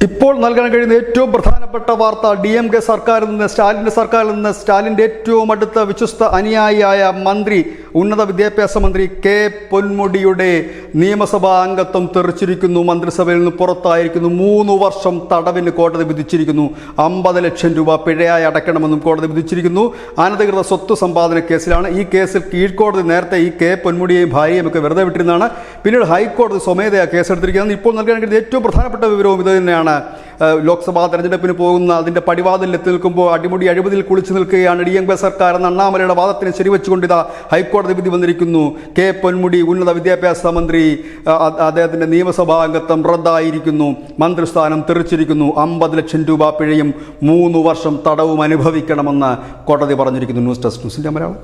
ഇപ്പോൾ നൽകാൻ കഴിയുന്ന ഏറ്റവും പ്രധാനപ്പെട്ട വാർത്ത DMK സർക്കാരിൽ നിന്ന് സ്റ്റാലിൻ്റെ ഏറ്റവും അടുത്ത വിശ്വസ്ത അനുയായിയായ മന്ത്രി ഉന്നത വിദ്യാഭ്യാസ മന്ത്രി കെ പൊന്മുടിയുടെ നിയമസഭാ അംഗത്വം തെറിച്ചിരിക്കുന്നു. മന്ത്രിസഭയിൽ നിന്ന് പുറത്തായിരിക്കുന്നു. 3 വർഷം തടവിന് കോടതി വിധിച്ചിരിക്കുന്നു. 50 ലക്ഷം രൂപ പിഴയായി അടയ്ക്കണമെന്നും കോടതി വിധിച്ചിരിക്കുന്നു. അനധികൃത സ്വത്ത് സമ്പാദന കേസിലാണ്. ഈ കേസിൽ കീഴ്ക്കോടതി നേരത്തെ ഈ കെ പൊന്മുടിയെയും ഭാര്യയും ഒക്കെ വെറുതെ വിട്ടിരുന്നതാണ്. പിന്നീട് ഹൈക്കോടതി സ്വമേധയാ കേസെടുത്തിരിക്കുന്നത്. ഇപ്പോൾ നൽകാൻ കഴിയുന്ന ഏറ്റവും പ്രധാനപ്പെട്ട വിവരവും ഇത് തന്നെയാണ്. ലോക്സഭാ തെരഞ്ഞെടുപ്പിന് പോകുന്ന അതിൻ്റെ പടിവാതിൽ എത്തി നിൽക്കുമ്പോൾ അടിമുടി അഴിമതിയിൽ കുളിച്ചു നിൽക്കുകയാണ് DMK സർക്കാർ എന്ന അണ്ണാമലയുടെ വാദത്തിന് ശരിവെച്ചുകൊണ്ട് ഇതാ ഹൈക്കോടതി വിധി വന്നിരിക്കുന്നു. കെ പൊന്മുടി ഉന്നത വിദ്യാഭ്യാസ മന്ത്രി അദ്ദേഹത്തിൻ്റെ നിയമസഭാ അംഗത്വം റദ്ദായിരിക്കുന്നു. മന്ത്രിസ്ഥാനം തെറിച്ചിരിക്കുന്നു. 50 ലക്ഷം രൂപ പിഴയും 3 വർഷം തടവും അനുഭവിക്കണമെന്ന് കോടതി പറഞ്ഞിരിക്കുന്നു. ന്യൂസ് ഡെസ്ക് ന്യൂസിൻ്റെ മലയാളം.